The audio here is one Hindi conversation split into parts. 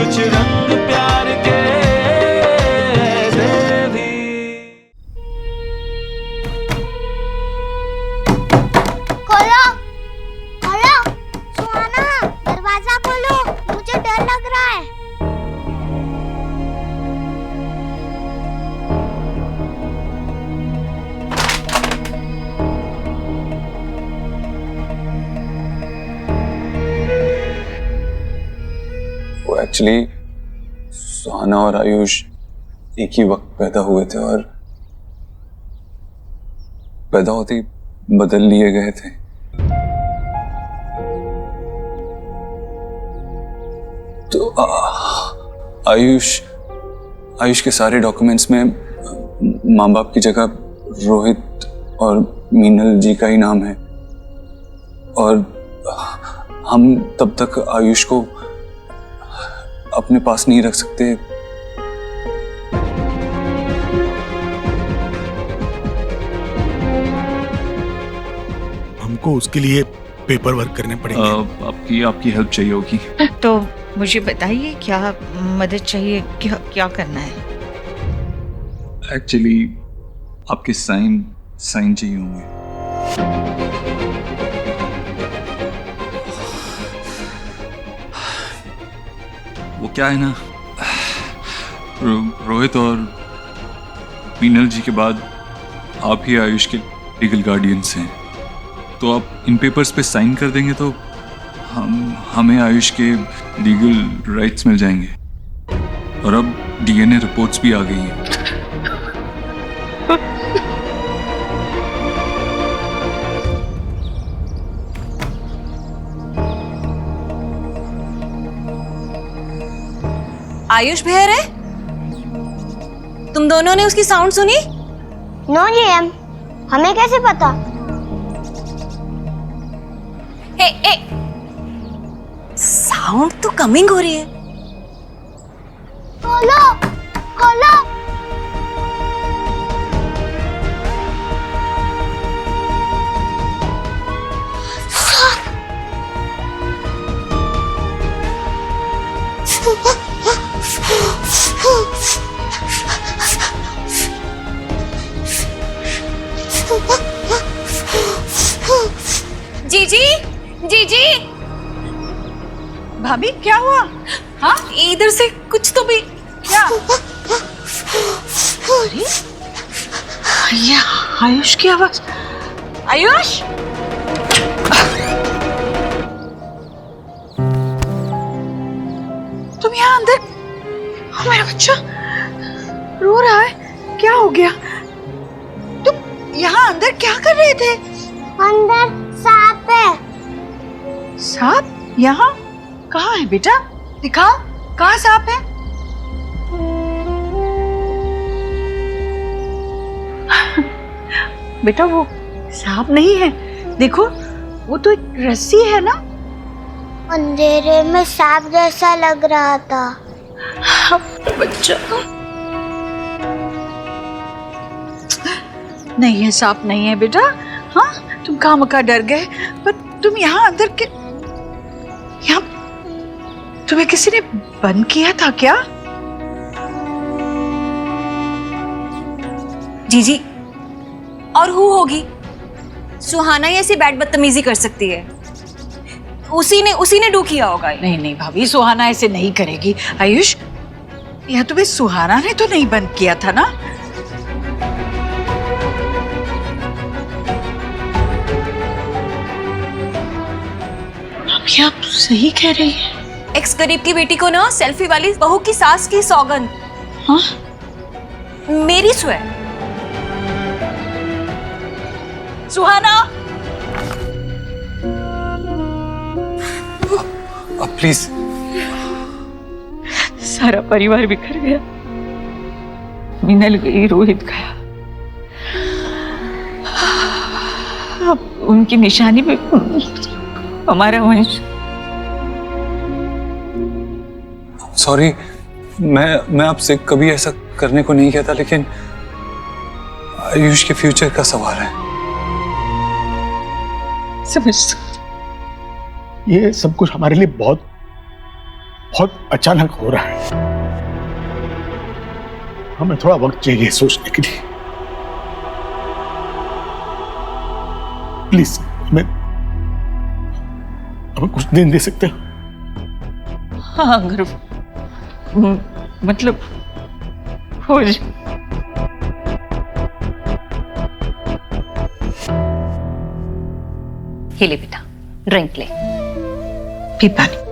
कुछ रंग प्यार के दे भी। खोलो खोलो, सुहाना दरवाजा खोलो, मुझे डर लग रहा है। वो एक्चुअली सुहाना और आयुष एक ही वक्त पैदा हुए थे और पैदा होते ही बदल लिए गए थे। तो आयुष के सारे डॉक्यूमेंट्स में माँ बाप की जगह रोहित और मीनल जी का ही नाम है और हम तब तक आयुष को अपने पास नहीं रख सकते। हमको उसके लिए पेपर वर्क करने पड़ेंगे। आपकी हेल्प चाहिए होगी। तो मुझे बताइए क्या मदद चाहिए, क्या करना है? एक्चुअली आपके साइन चाहिए होंगे। वो क्या है ना, रोहित और मीनल जी के बाद आप ही आयुष के लीगल गार्डियंस हैं, तो आप इन पेपर्स पे साइन कर देंगे तो हमें आयुष के लीगल राइट्स मिल जाएंगे। और अब डीएनए रिपोर्ट्स भी आ गई हैं। आयुष बेहर है? तुम दोनों ने उसकी साउंड सुनी? नो जीएम, हमें कैसे पता? ए, साउंड तो कमिंग हो रही है। खोलो खोलो। जीजी भाभी क्या हुआ? हाँ, इधर से कुछ तो भी क्या? अरे ये आयुष की आवाज। आयुष, तुम यहाँ अंदर? मेरा बच्चा रो रहा है, क्या हो गया? तुम यहाँ अंदर क्या कर रहे थे? अंदर सांप है। सांप? यहाँ कहाँ है बेटा? दिखाओ, कहाँ सांप है? बेटा वो सांप नहीं है, देखो वो तो एक रस्सी है ना। अंधेरे में सांप जैसा लग रहा था। बच्चा नहीं है, सांप नहीं है बेटा। हाँ, तुम खामखा डर गए, पर तुम यहाँ अंदर के यहाँ तुम्हें किसी ने बंद किया था क्या? जीजी और हु होगी? सुहाना ही ऐसी बैड बदतमीजी कर सकती है। उसी ने डू किया होगा। नहीं नहीं भाभी, सुहाना ऐसे नहीं करेगी। आयुष, यह तुम्हें सुहाना ने तो नहीं बंद किया था ना? आप सही कह रही है। एक्स गरीब की बेटी को ना सेल्फी वाली बहू की सास की सौगंध। हाँ? मेरी स्वे सुहाना। प्लीज। सारा परिवार बिखर गया, मीनल गई, रोहित गया, अब उनकी निशानी पे हमारा वंश। सॉरी, मैं आपसे कभी ऐसा करने को नहीं कहता, लेकिन आयुष के फ्यूचर का सवाल है। समझ, ये सब कुछ हमारे लिए बहुत बहुत अचानक हो रहा है। हमें थोड़ा वक्त चाहिए सोचने के लिए। प्लीज हमें कुछ दिन दे सकते हो? हाँ, अगर मतलब हो जाए। ये ले बेटा, ड्रिंक ले। पी पानी।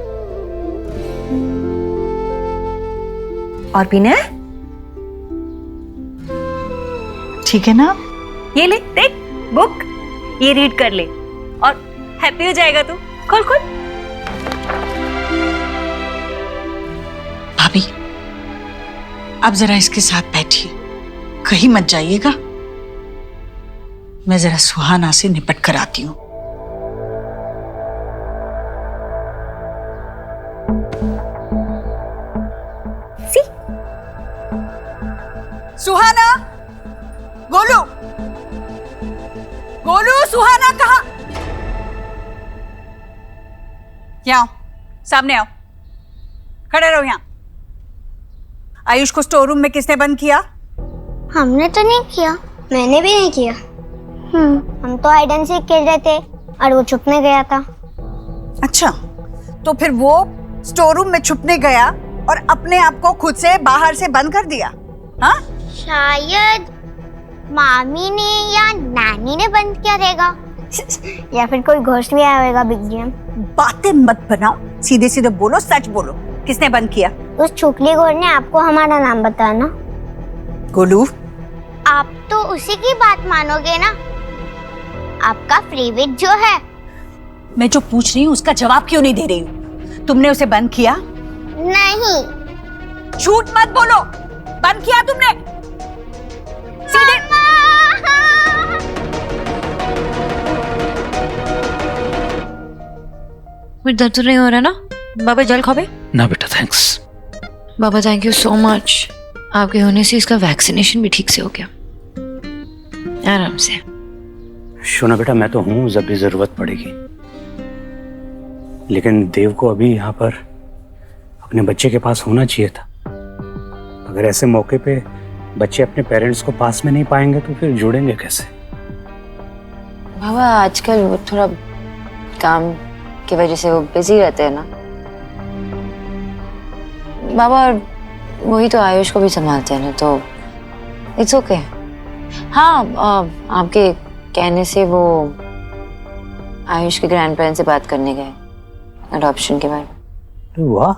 और पीना है? ठीक है ना? ये ले, देख बुक, ये रीड कर ले और हैप्पी हो जाएगा तू। खोल खोल। भाभी, आप जरा इसके साथ बैठिए, कहीं मत जाइएगा। मैं जरा सुहाना से निपट कर आती हूँ। सुहाना, गोलू, गोलू, सुहाना कहाँ? यहाँ आओ, सामने आओ, खड़े रहो यहाँ। आयुष को स्टोर रूम में किसने बंद किया? हमने तो नहीं किया। मैंने भी नहीं किया। हम तो हाइड एंड सीक खेल रहे थे और वो छुपने गया था। अच्छा, तो फिर वो स्टोर रूम में छुपने गया और अपने आप को खुद से बाहर से बंद कर दिया? हाँ? शायद मामी ने या नानी ने बंद किया रहेगा। या फिर कोई घोस्ट भी आया होगा बिग जिम। बातें मत बनाओ, सीधे सीधे बोलो, सच बोलो, किसने बंद किया? उस छुपली घोर ने आपको हमारा नाम बताया ना। गोलू, आप तो उसी की बात मानोगे ना। आपका फेवरेट जो है। मैं जो पूछ रही हूँ उसका जवाब क्यों नहीं दे रही हूँ? तुमने उसे बंद किया? नहीं। झूठ मत बोलो, बंद किया तुमने? सीधे मुझे दर्द तो नहीं हो रहा ना? बाबा जल खावे? ना बेटा, thanks. Baba thank you so much. आपके होने से इसका वैक्सीनेशन भी ठीक से हो गया, आराम से। शोना बेटा, मैं तो हूं जब भी जरूरत पड़ेगी, लेकिन देव को अभी यहाँ पर अपने बच्चे के पास होना चाहिए था। अगर ऐसे मौके पे बच्चे अपने पेरेंट्स को पास में नहीं पाएंगे तो फिर जुड़ेंगे कैसे? बाबा आजकल वो थोड़ा काम की वजह से वो बिजी रहते हैं ना बाबा, वही तो आयुष को भी संभालते हैं ना, तो इट्स ओके। हाँ, आपके कहने से वो आयुष के ग्रैंड पेरेंट्स से बात करने गए अडॉप्शन के बारे में। वाह,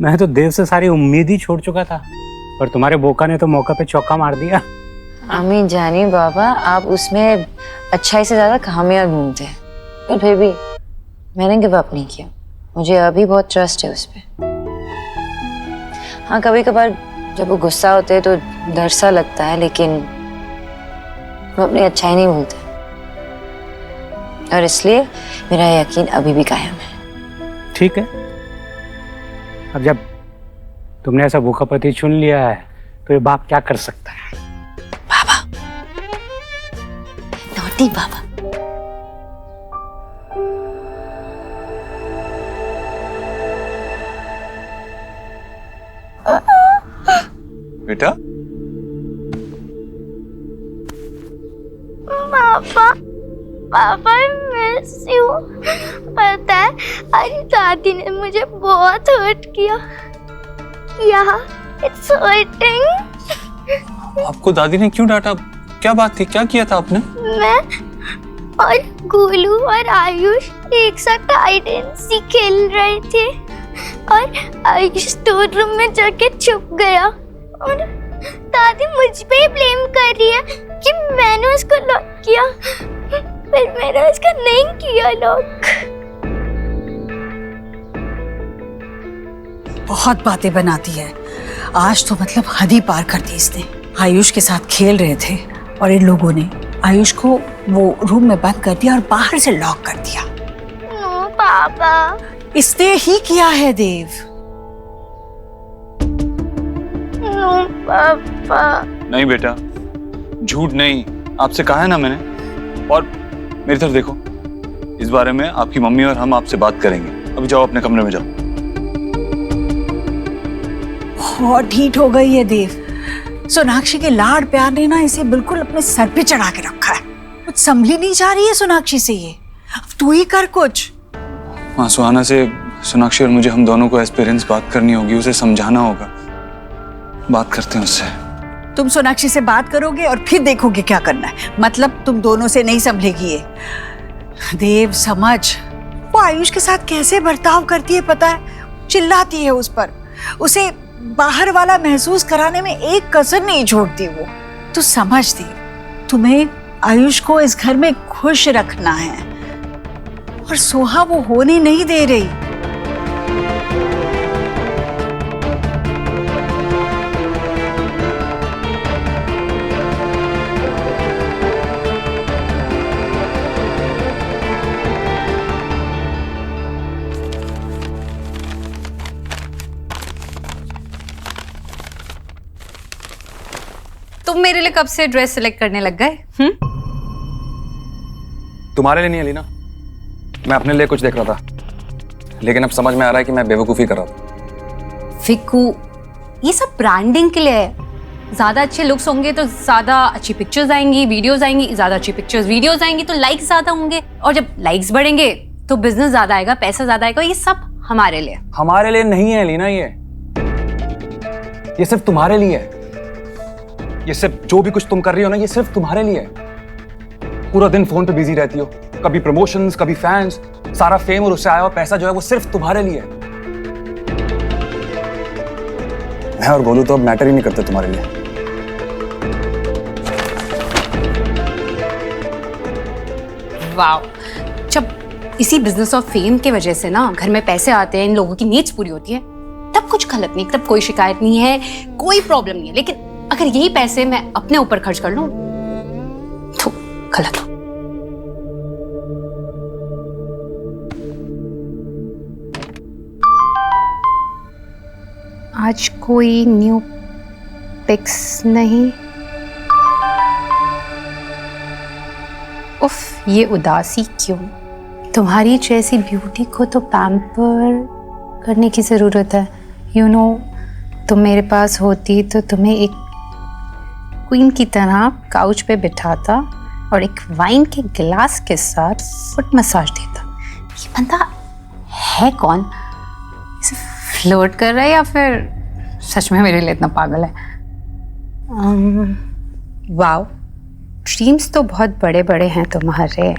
मैं तो देव से सारी उम्मीद ही छोड़ चुका था, पर तुम्हारे बोका ने तो मौका पे चौका मार दिया। अम्मी जानी बाबा, आप उसमें अच्छाई से ज्यादा खामियां ढूंढते हैं, पर फिर भी मैंने गिव अप नहीं किया। मुझे अभी बहुत ट्रस्ट है उस पर। हाँ, कभी कभार जब वो गुस्सा होते हैं तो डर सा लगता है, लेकिन वो अपनी अच्छाई नहीं भूलते, और इसलिए मेरा यकीन अभी भी कायम है। ठीक है, अब जब तुमने ऐसा भूखा पति चुन लिया है तो ये बाप क्या कर सकता है? बाबा, नॉटी बाबा। बेटा, पापा, पापा मिस यू। पता है, आज दादी ने मुझे बहुत हर्ट किया। It's hurting. आपको दादी ने क्यों डांटा? क्या बात थी? क्या किया था आपने? मैं और गोलू और आयुष एक साथ हाइड एंड सीक खेल रहे थे और आयुष स्टोर रूम में जाके छुप गया और दादी मुझ पे ब्लेम कर रही है कि मैंने उसको लॉक किया, पर मैंने उसका नहीं किया लॉक। बहुत बातें बनाती है आज तो, मतलब हद ही पार कर दी इसने। आयुष के साथ खेल रहे थे और इन लोगों ने आयुष को वो रूम में बंद कर दिया और बाहर से लॉक कर दिया। नो पापा, इसने ही किया है देव। नो पापा। नहीं बेटा, झूठ नहीं, आपसे कहा है ना मैंने। और मेरी तरफ देखो, इस बारे में आपकी मम्मी और हम आपसे बात करेंगे। अभी जाओ अपने कमरे में जाओ। बहुत ढीठ हो गई है देव। सोनाक्षी के लाड प्यार ने ना इसे बिल्कुल अपने सर पे चढ़ा के रखा है। कुछ संभली नहीं जा रही है सोनाक्षी से ये। अब तू ही कर कुछ। माँ, सुहाना से सोनाक्षी और मुझे हम दोनों को एज पेरेंट्स बात करनी होगी, उसे समझाना होगा। बात करते हैं उससे। तुम सोनाक्षी से बात करोगे और फिर देखोगे क्या करना है। मतलब तुम दोनों से नहीं संभलेगी ये। देव समझ, वो आयुष के साथ कैसे बर्ताव करती है पता है? चिल्लाती है उस पर, उसे बाहर वाला महसूस कराने में एक कसर नहीं छोड़ती वो। तू समझ दे, तुम्हें आयुष को इस घर में खुश रखना है और सोहा वो होने नहीं दे रही। तुम मेरे लिए कब से ड्रेस सिलेक्ट करने लग गए? तुम्हारे लिए नहीं अलीना, मैं अपने लिए कुछ देख रहा था, लेकिन अब समझ में आ रहा है कि मैं बेवकूफ़ी कर रहा था। फिक्कू, ये सब ब्रांडिंग के लिए है। ज्यादा अच्छे लुक्स होंगे तो ज्यादा अच्छी पिक्चर्स आएंगी, वीडियोस आएंगी, ज्यादा अच्छी पिक्चर्स वीडियोस आएंगी तो लाइक्स ज्यादा होंगे, और जब लाइक्स बढ़ेंगे तो बिजनेस ज्यादा आएगा, पैसा ज्यादा आएगा। ये सब हमारे लिए। हमारे लिए नहीं है अलीना, ये सिर्फ तुम्हारे लिए है। ये सिर्फ जो भी कुछ तुम कर रही हो ना, ये सिर्फ तुम्हारे लिए है। पूरा दिन फोन पे बिजी रहती हो, कभी प्रमोशंस, कभी फैंस, सारा फेम और उससे आया हुआ पैसा जो है वो सिर्फ तुम्हारे लिए है। मैं और गोलू तो अब मैटर ही नहीं करते तुम्हारे लिए। वाव, जब इसी बिजनेस ऑफ फेम के वजह से ना घर में पैसे आते हैं, इन लोगों की नीड्स पूरी होती है, तब कुछ गलत नहीं, तब कोई शिकायत नहीं है, कोई प्रॉब्लम नहीं है। लेकिन अगर यही पैसे मैं अपने ऊपर खर्च कर लूं तो गलत हो। आज कोई न्यू पिक्स नहीं। उफ, ये उदासी क्यों? तुम्हारी जैसी ब्यूटी को तो पैम्पर करने की जरूरत है। यू नो, तुम मेरे पास होती तो तुम्हें एक क्वीन की तरह काउच पे बिठाता और एक वाइन के गिलास के साथ फुट मसाज देता। ये बंदा है कौन? इसे फ्लर्ट कर रहा है या फिर सच में मेरे लिए इतना पागल है? वाओ, ड्रीम्स तो बहुत बड़े बड़े हैं तुम्हारे।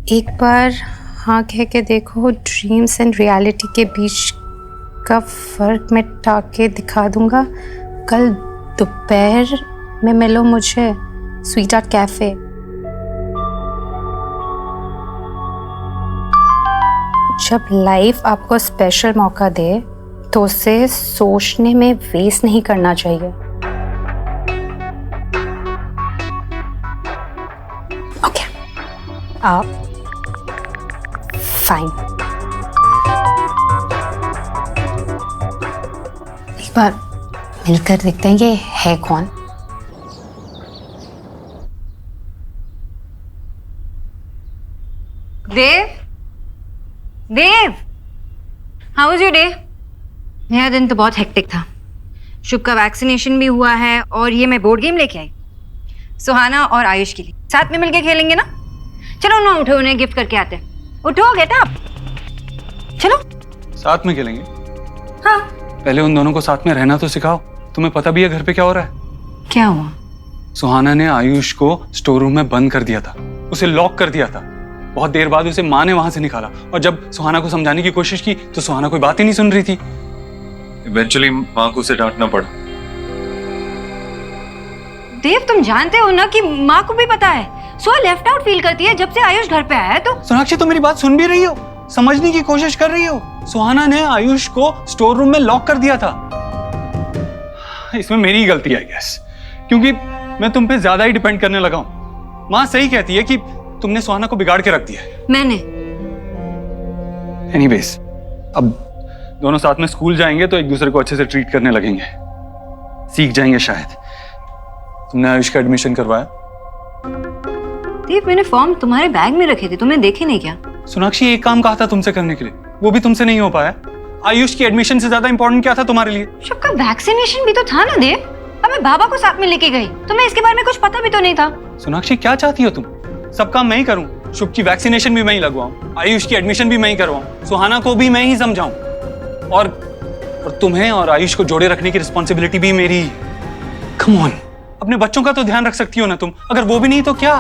एक बार हाँ कह के देखो, ड्रीम्स एंड रियलिटी के बीच का फर्क मिटा के दिखा दूंगा। कल दोपहर में मिलो मुझे स्वीट आर्ट कैफे। जब लाइफ आपको स्पेशल मौका दे तो उसे सोचने में वेस्ट नहीं करना चाहिए। ओके, आप फाइन। एक बार मिलकर देखते हैं ये है कौन। देव, देव, हाउ वाज योर डे? मेरा दिन तो बहुत हेक्टिक था। शुभ का वैक्सीनेशन भी हुआ है और ये मैं बोर्ड गेम लेके आई सुहाना और आयुष के लिए। साथ में मिलके खेलेंगे ना? चलो ना, उठो, उन्हें गिफ्ट करके आते हैं। उठो, गेट अप, चलो। साथ में खेलेंगे? हाँ। पहले उन दोनों को साथ में रहना तो सिखाओ। तुम्हें पता भी है घर पे क्या हो रहा है? क्या हुआ? सुहाना ने आयुष को स्टोर रूम में बंद कर दिया था, उसे लॉक कर दिया था। बहुत देर बाद उसे माँ ने वहां से निकाला और जब सुहाना को समझाने की कोशिश की तो सुहाना कोई बात ही नहीं सुन रही थी। इवेंचुअली माँ को उसे डांटना पड़ा। देव, तुम जानते हो ना कि माँ को भी पता है सो लेफ्ट आउट फील करती है जब से आयुष घर पे आया है। तो सोनाक्षी, तुम मेरी बात सुन भी रही हो? समझने की कोशिश कर रही हो? सुहाना ने आयुष को स्टोर रूम में लॉक कर दिया था। इसमें मेरी गलती है गैस, क्योंकि मैं तुम पे ज्यादा ही डिपेंड करने लगा हूं। माँ सही कहती है कि तुमने सुहाना को बिगाड़ के रख दिया है। मैंने? एनीवेज, अब दोनों साथ में स्कूल जाएंगे तो एक दूसरे को अच्छे से ट्रीट करने लगेंगे, सीख जाएंगे शायद। तुमने आयुष का एडमिशन करवाया? देव, मैंने फॉर्म तुम्हारे बैग में रखे थे, तुमने देखे नहीं क्या? सोनाक्षी, एक काम कहा था तुमसे करने के लिए, वो भी तुमसे नहीं हो पाया। आयुष की एडमिशन से ज्यादा इंपॉर्टेंट क्या था तुम्हारे लिए? शुभ का वैक्सीनेशन भी तो था ना देव। अब मैं बाबा को साथ में लेके गई, तुम्हें इसके बारे में कुछ पता भी तो नहीं था। सोनाक्षी क्या चाहती हो तुम? सब काम मैं ही करूं, शुभ की वैक्सीनेशन भी मैं ही लगवाऊं, आयुष की एडमिशन भी मैं ही करवाऊं, सुहाना को भी मैं ही समझाऊं, और तुम्हें और आयुष को जोड़े रखने की रिस्पॉन्सिबिलिटी भी मेरी। कम ऑन, अपने बच्चों का तो ध्यान रख सकती हो ना तुम, अगर वो भी नहीं तो क्या?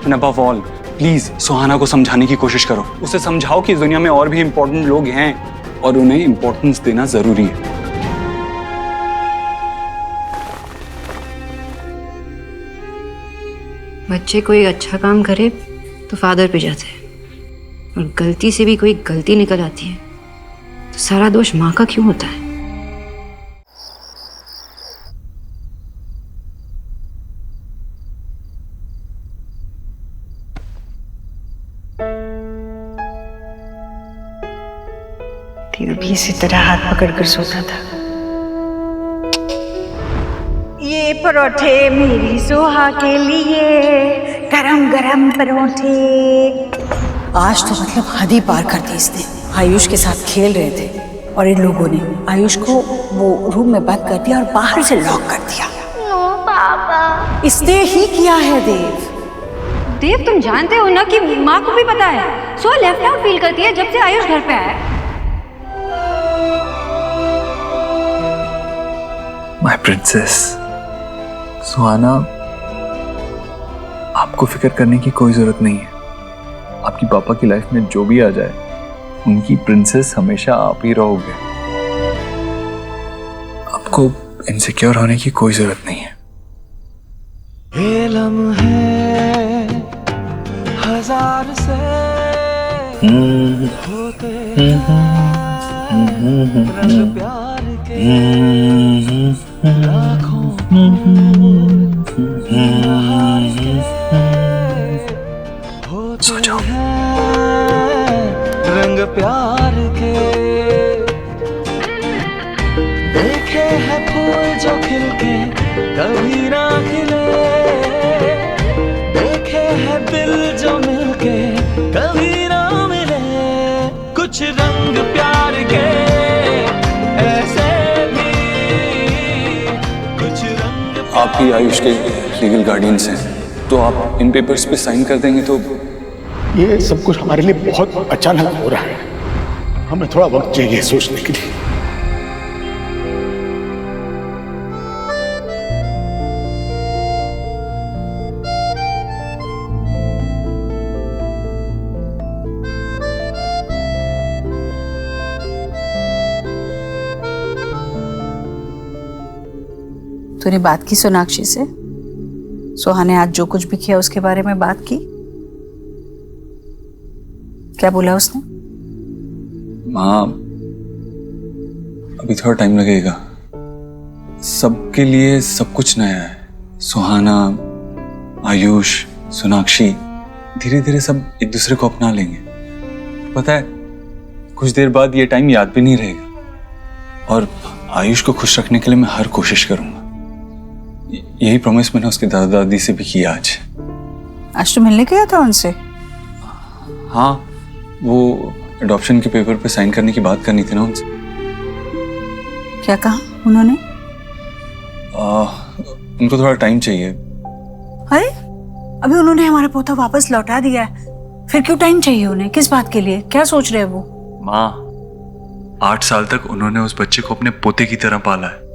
एंड अबव ऑल प्लीज सुहाना को समझाने की कोशिश करो, उसे समझाओ कि इस दुनिया में और भी इंपॉर्टेंट लोग हैं और उन्हें इंपॉर्टेंस देना जरूरी है। बच्चे कोई अच्छा काम करे तो फादर पे जाते हैं, और गलती से भी कोई गलती निकल आती है तो सारा दोष माँ का क्यों होता है? देव भी इसी तरह हाथ पकड़कर सोता था। ये परोठे मेरी सोहा के लिए, गरम गरम परोठे। आज तो मतलब हद ही पार कर दी इसने। आयुष के साथ खेल रहे थे और इन लोगों ने आयुष को वो रूम में बंद कर दिया और बाहर से लॉक कर दिया। नो पापा, इसने ही किया है देव। देव तुम जानते हो ना कि माँ को भी पता है, सो लेफ्ट आउट फील करती है जब से आयुष घर पे आया। माय प्रिंसेस सुहाना, आपको फिक्र करने की कोई जरूरत नहीं है। आपकी पापा की लाइफ में जो भी आ जाए, उनकी प्रिंसेस हमेशा आप ही रहोगे। आपको इनसिक्योर होने की कोई जरूरत नहीं है। ये लम्हे हजार से होते हैं, रंग प्यार के लाखों होते हैं, रंग प्यार के। देखे हैं फूल जो खिलके कभी ना खिले, देखे हैं दिल जो मिलके कभी ना मिले, कुछ रंग प्यार के ऐसे भी, कुछ रंग। आप ही आयुष के लीगल गार्डियंस हैं, तो आप इन पेपर्स पे साइन कर देंगे तो? ये सब कुछ हमारे लिए बहुत अचानक हो रहा है, हमें थोड़ा वक्त चाहिए सोचने के लिए। तूने बात की सोनाक्षी से? सोहा ने आज जो कुछ भी किया उसके बारे में बात की? क्या बोला उसने? माँ, अभी थोड़ा टाइम लगेगा। सबके लिए सब कुछ नया है। सुहाना, आयुष, सोनाक्षी, धीरे धीरे सब एक दूसरे को अपना लेंगे। पता है, कुछ देर बाद ये टाइम याद भी नहीं रहेगा, और आयुष को खुश रखने के लिए मैं हर कोशिश करूंगा। यही प्रॉमिस मैंने उसके दादा दादी से भी किया आज। आज तो मिलने गया था उनसे? हाँ, वो अडॉप्शन के पेपर पे साइन करने की बात करनी थी ना उनसे। क्या कहा उन्होंने? उनको थोड़ा टाइम चाहिए। अरे अभी उन्होंने हमारा पोता वापस लौटा दिया है, फिर क्यों टाइम चाहिए उन्हें? किस बात के लिए? क्या सोच रहे हैं वो? माँ, 8 साल तक उन्होंने उस बच्चे को अपने पोते की तरह पाला है।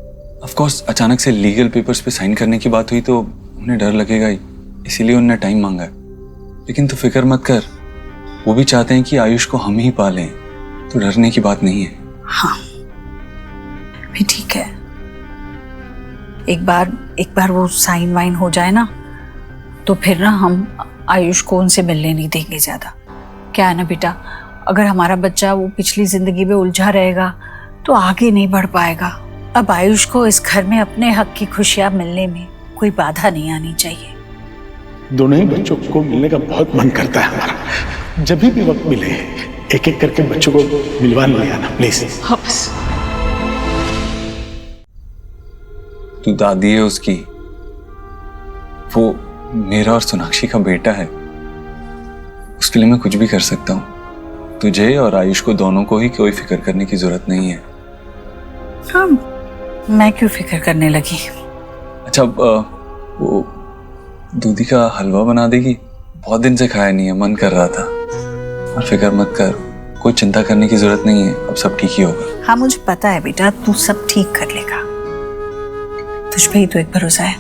ऑफ कोर्स अचानक से लीगल पेपर्स पे साइन करने की बात हुई तो उन्हें डर लगेगा ही, इसीलिए उन्होंने टाइम मांगा है। लेकिन तू फिक्र मत कर, वो भी चाहते हैं कि आयुष को हम ही पालें, तो डरने की बात नहीं है। हाँ भी ठीक है। एक बार वो साइन वाइन हो जाए ना, तो फिर ना हम आयुष को उनसे मिलने नहीं देंगे ज्यादा। क्या है ना बेटा, अगर हमारा बच्चा वो पिछली जिंदगी में उलझा रहेगा तो आगे नहीं बढ़ पाएगा। अब आयुष को इस घर में अपने हक की खुशियां मिलने में कोई बाधा नहीं आनी चाहिए। दोनों ही बच्चों को मिलने का बहुत मन करता है हमारा। जब भी वक्त मिले एक एक करके बच्चों को मिलवा ले आना प्लीज। हाँ बस। तू दादी है उसकी, वो मेरा और सोनाक्षी का बेटा है, उसके लिए मैं कुछ भी कर सकता हूँ। तुझे और आयुष को दोनों को ही कोई फिक्र करने की जरूरत नहीं है। हाँ, मैं क्यों फिक्र करने लगी? अच्छा वो दूधी का हलवा बना देगी? बहुत दिन से खाया नहीं है, मन कर रहा था। और फिक्र मत कर, कोई चिंता करने की जरूरत नहीं है, अब सब ठीक ही होगा। हाँ मुझे पता है बेटा, तू सब ठीक कर लेगा, तुझ पे ही तो एक भरोसा है।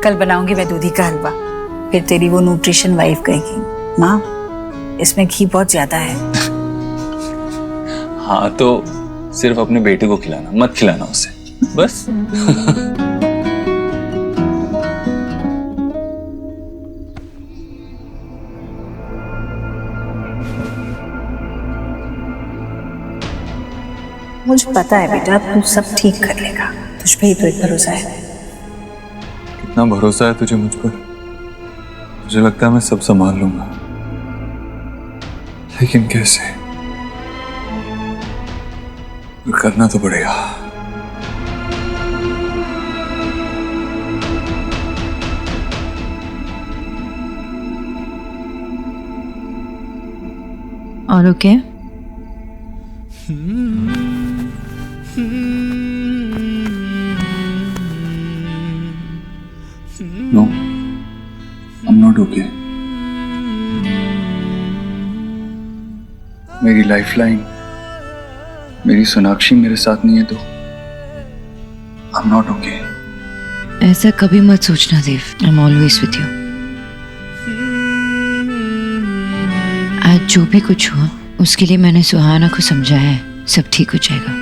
कल बनाऊंगी मैं दूधी का हलवा, फिर तेरी वो न्यूट्रिशन वाइफ कहेगी माँ इसमें घी बहुत ज्यादा है। हाँ तो सिर्फ अपने बेटे को खिलाना, मत खिलाना उसे, बस। मुझे पता है बेटा, तू सब ठीक कर लेगा, तुझ पे ही तो एक भरोसा है। कितना भरोसा है तुझे मुझ पर? मुझे लगता है मैं सब संभाल लूंगा, लेकिन कैसे? करना तो पड़ेगा। और okay? No, I'm not okay. मेरी लाइफलाइन, मेरी सोनाक्षी मेरे साथ नहीं है तो I'm not okay. ऐसा कभी मत सोचना Dev, I am always with you. आज जो भी कुछ हुआ उसके लिए मैंने सुहाना को समझाया है, सब ठीक हो जाएगा।